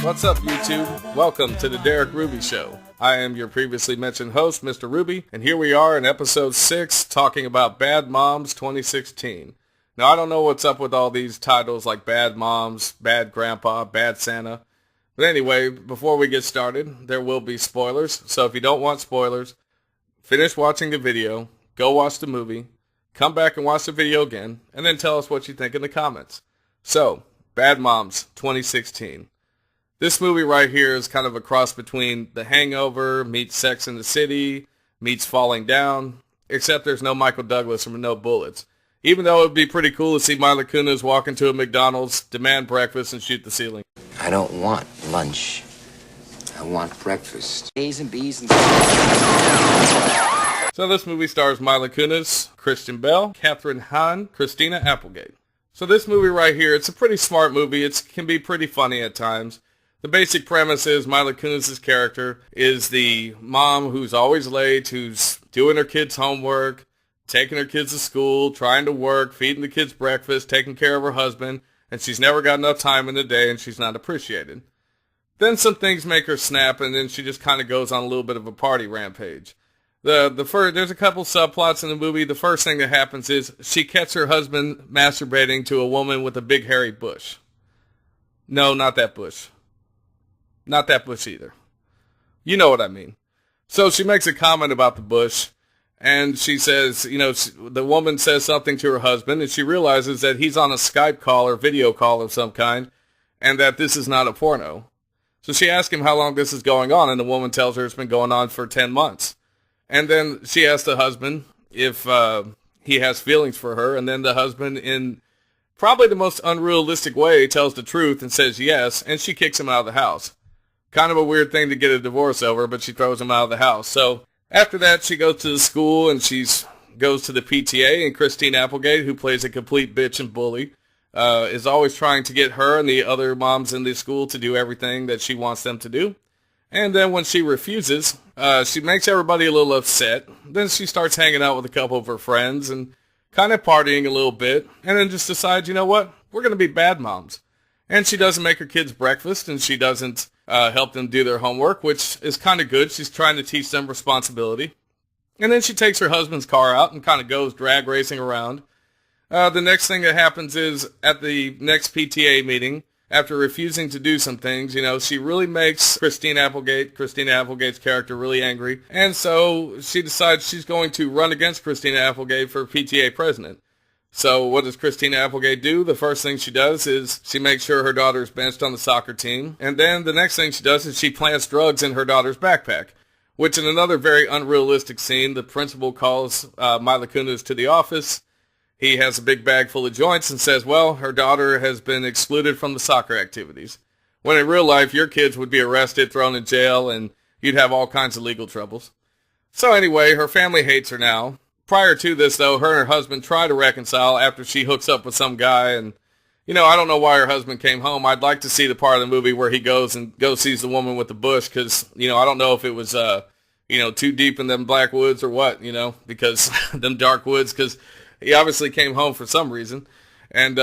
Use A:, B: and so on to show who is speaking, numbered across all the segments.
A: What's up, YouTube? Welcome to the Derek Ruby Show. I am your previously mentioned host, Mr. Ruby, and here we are in episode 6 talking about Bad Moms 2016. Now, I don't know what's up with all these titles like Bad Moms, Bad Grandpa, Bad Santa. But anyway, before we get started, there will be spoilers. So if you don't want spoilers, finish watching the video, go watch the movie, come back and watch the video again, and then tell us what you think in the comments. So, Bad Moms 2016. This movie right here is kind of a cross between The Hangover meets Sex and the City meets Falling Down, except there's no Michael Douglas and no bullets. Even though it would be pretty cool to see Mila Kunis walk into a McDonald's, demand breakfast, and shoot the ceiling.
B: I don't want lunch. I want breakfast. A's and B's and...
A: So this movie stars Mila Kunis, Christian Bale, Kathryn Hahn, Christina Applegate. So this movie right here, it's a pretty smart movie. It can be pretty funny at times. The basic premise is Mila Kunis' character is the mom who's always late, who's doing her kids' homework, taking her kids to school, trying to work, feeding the kids breakfast, taking care of her husband, and she's never got enough time in the day and she's not appreciated. Then some things make her snap, and then she just kind of goes on a little bit of a party rampage. There's a couple subplots in the movie. The first thing that happens is she catches her husband masturbating to a woman with a big hairy bush. No, not that bush. Not that bush either. You know what I mean. So she makes a comment about the bush, and she says, the woman says something to her husband, and she realizes that he's on a Skype call or video call of some kind, and that this is not a porno. So she asks him how long this is going on, and the woman tells her it's been going on for 10 months. And then she asks the husband if he has feelings for her, and then the husband, in probably the most unrealistic way, tells the truth and says yes, and she kicks him out of the house. Kind of a weird thing to get a divorce over, but she throws him out of the house. So after that, she goes to the school, and she goes to the PTA, and Christine Applegate, who plays a complete bitch and bully, is always trying to get her and the other moms in the school to do everything that she wants them to do. And then when she refuses, she makes everybody a little upset. Then she starts hanging out with a couple of her friends and kind of partying a little bit, and then just decides, you know what, we're going to be bad moms. And she doesn't make her kids breakfast, and she doesn't help them do their homework, which is kind of good. She's trying to teach them responsibility. And then she takes her husband's car out and kind of goes drag racing around. The next thing that happens is at the next PTA meeting, after refusing to do some things, she really makes Christina Applegate's character really angry. And so she decides she's going to run against Christina Applegate for PTA president. So what does Christina Applegate do? The first thing she does is she makes sure her daughter is benched on the soccer team. And then the next thing she does is she plants drugs in her daughter's backpack, which in another very unrealistic scene, the principal calls Mila Kunis to the office. He has a big bag full of joints and says, well, her daughter has been excluded from the soccer activities. When in real life, your kids would be arrested, thrown in jail, and you'd have all kinds of legal troubles. So anyway, her family hates her now. Prior to this, though, her and her husband try to reconcile after she hooks up with some guy. And, I don't know why her husband came home. I'd like to see the part of the movie where he goes sees the woman with the bush because, I don't know if it was, too deep in them black woods or what, because them dark woods, because he obviously came home for some reason. And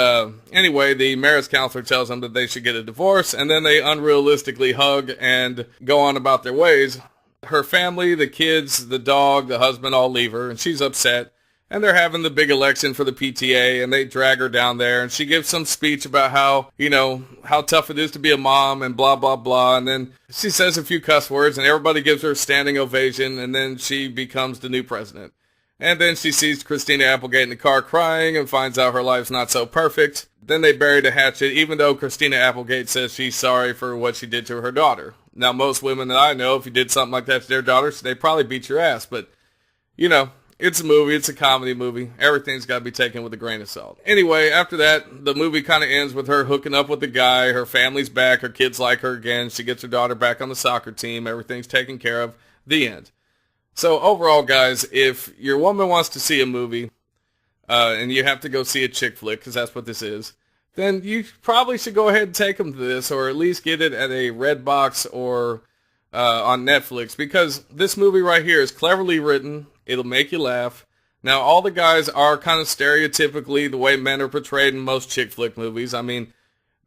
A: anyway, the marriage counselor tells them that they should get a divorce, and then they unrealistically hug and go on about their ways. Her family, the kids, the dog, the husband all leave her, and she's upset. And they're having the big election for the PTA, and they drag her down there, and she gives some speech about how, how tough it is to be a mom, and blah, blah, blah. And then she says a few cuss words, and everybody gives her a standing ovation, and then she becomes the new president. And then she sees Christina Applegate in the car crying and finds out her life's not so perfect. Then they bury the hatchet, even though Christina Applegate says she's sorry for what she did to her daughter. Now, most women that I know, if you did something like that to their daughters, they'd probably beat your ass. But, it's a movie. It's a comedy movie. Everything's got to be taken with a grain of salt. Anyway, after that, the movie kind of ends with her hooking up with the guy. Her family's back. Her kids like her again. She gets her daughter back on the soccer team. Everything's taken care of. The end. So overall, guys, if your woman wants to see a movie, and you have to go see a chick flick, because that's what this is, then you probably should go ahead and take them to this, or at least get it at a Redbox or on Netflix, because this movie right here is cleverly written. It'll make you laugh. Now, all the guys are kind of stereotypically the way men are portrayed in most chick flick movies. I mean,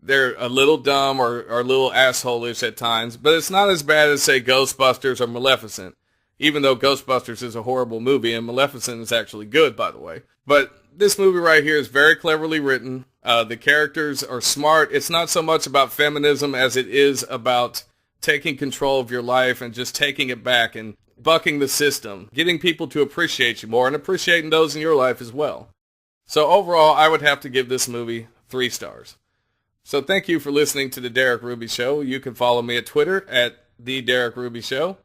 A: They're a little dumb or a little asshole-ish at times, but it's not as bad as, say, Ghostbusters or Maleficent, even though Ghostbusters is a horrible movie and Maleficent is actually good, by the way. But this movie right here is very cleverly written. The characters are smart. It's not so much about feminism as it is about taking control of your life and just taking it back and bucking the system, getting people to appreciate you more and appreciating those in your life as well. So overall, I would have to give this movie 3 stars. So thank you for listening to The Derek Ruby Show. You can follow me at Twitter at The Derek Ruby Show.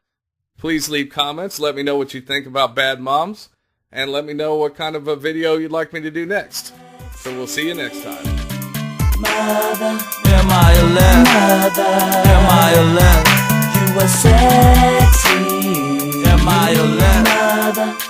A: Please leave comments. Let me know what you think about Bad Moms. And let me know what kind of a video you'd like me to do next. So we'll see you next time.
C: Mother, am I a left? Mother, am I a left? You are sexy. Am I a left? Mother.